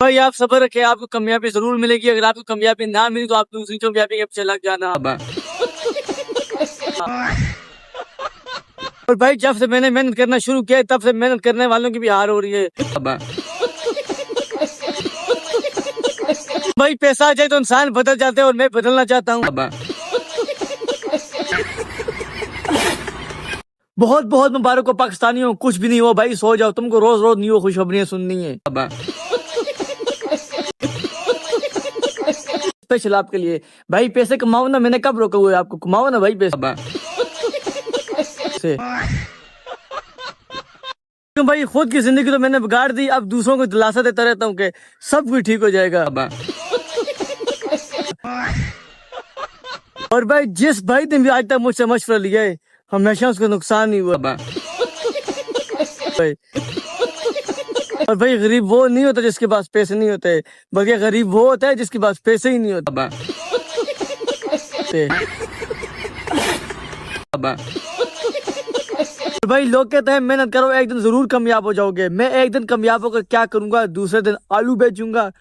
भाई आप सब्र रखें, आपको कामयाबी जरूर मिलेगी। अगर आपको कामयाबी ना मिली तो आप दूसरी कामयाबी के पीछे लग जाना। और भाई जब से मैंने मेहनत करना शुरू किया तब से मेहनत करने वालों की भी हार हो रही है। भाई पैसा आ जाए तो इंसान बदल जाते हैं और मैं बदलना चाहता हूँ। बहुत बहुत मुबारक हो पाकिस्तानियों, कुछ भी नहीं हो भाई, सो जाओ, तुमको रोज रोज नहीं हो खुशखबरियां सुननी है। स्पेशल आपके लिए भाई, पैसे कमाओ ना, मैंने कब रोका हुआ है आपको, कमाओ ना भाई पैसे। क्यों भाई, खुद की जिंदगी तो मैंने बिगाड़ दी, अब दूसरों को दिलासा देता रहता हूँ कि सब कुछ ठीक हो जाएगा। और भाई जिस भाई ने भी आज तक मुझसे मशवरा लिया है हमेशा उसको नुकसान ही हुआ। और भाई गरीब वो नहीं होता जिसके पास पैसे नहीं होते, बल्कि गरीब वो होता है जिसके पास पैसे ही नहीं होता। भाई लोग कहते हैं मेहनत करो एक दिन जरूर कामयाब हो जाओगे। मैं एक दिन कामयाब होकर क्या करूंगा, दूसरे दिन आलू बेचूंगा।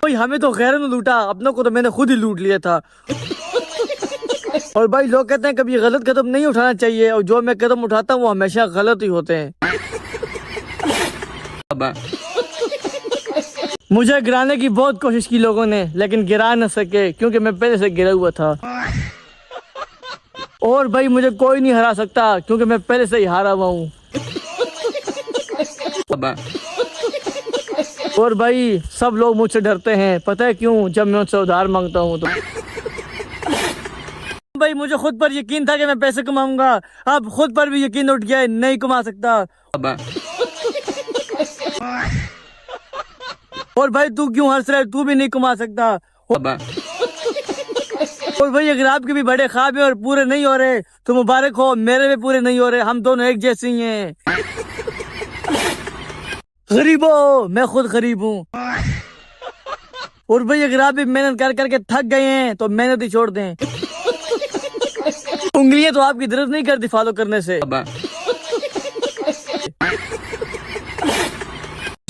भाई हमें तो गैरों ने लूटा, अपनों को तो मैंने खुद ही लूट लिया था। और भाई लोग कहते हैं कभी गलत कदम नहीं उठाना चाहिए, और जो मैं कदम उठाता हूँ वो हमेशा गलत ही होते हैं। मुझे गिराने की बहुत कोशिश की लोगों ने, लेकिन गिरा न सके क्योंकि मैं पहले से गिरा हुआ था। और भाई मुझे कोई नहीं हरा सकता क्योंकि मैं पहले से ही हारा हुआ हूँ। और भाई सब लोग मुझसे डरते हैं, पता है क्यों? जब मैं उनसे उधार मांगता हूँ तो। भाई मुझे खुद पर यकीन था कि मैं पैसे कमाऊंगा, अब खुद पर भी यकीन उठ गया है, नहीं कमा सकता। और भाई तू क्यों हंस रहा है, तू भी नहीं कमा सकता। और भाई अगर आपके भी बड़े ख्वाब हैं और पूरे नहीं हो रहे तो मुबारक हो, मेरे भी पूरे नहीं हो रहे, हम दोनों एक जैसे ही हैं। गरीब हो, मैं खुद गरीब हूँ। और भाई अगर आप भी मेहनत कर करके थक गए हैं तो मेहनत ही छोड़ दें। उंगलियां तो आपकी जरूरत नहीं करती फॉलो करने से।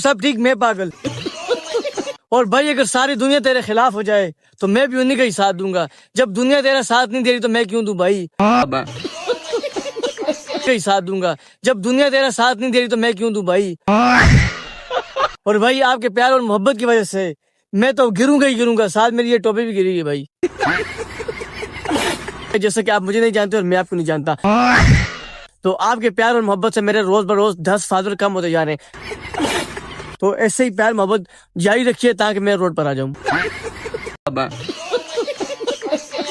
सब ठीक, मैं पागल। और भाई अगर सारी दुनिया तेरे खिलाफ हो जाए तो मैं भी उन्हीं का ही साथ दूंगा। जब दुनिया तेरा साथ नहीं दे रही तो मैं क्यों दूं भाई? ही साथ दूंगा। जब दुनिया तेरा साथ नहीं दे रही तो मैं क्यों दूं भाई? और भाई आपके प्यार और मोहब्बत की वजह से मैं तो गिरूंगा ही गिरूंगा, साथ मेरी ये टोपी भी गिरी है भाई। जैसे कि आप मुझे नहीं जानते और मैं आपको नहीं जानता, तो आपके प्यार और मोहब्बत से मेरे रोज बरोज 10 फॉलोअर कम होते जा रहे हैं। तो ऐसे ही प्यार मोहब्बत जारी रखिए ताकि मैं रोड पर आ जाऊं।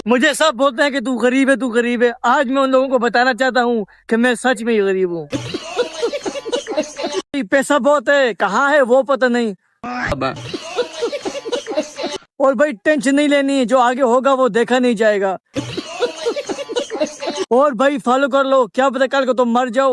मुझे सब बोलते हैं कि तू गरीब है, तू गरीब है। आज मैं उन लोगों को बताना चाहता हूँ कि मैं सच में ही गरीब हूँ। पैसा बहुत है, कहाँ है वो पता नहीं। और भाई टेंशन नहीं लेनी, जो आगे होगा वो देखा नहीं जाएगा। और भाई फॉलो कर लो, क्या पता कल को तुम मर जाओ।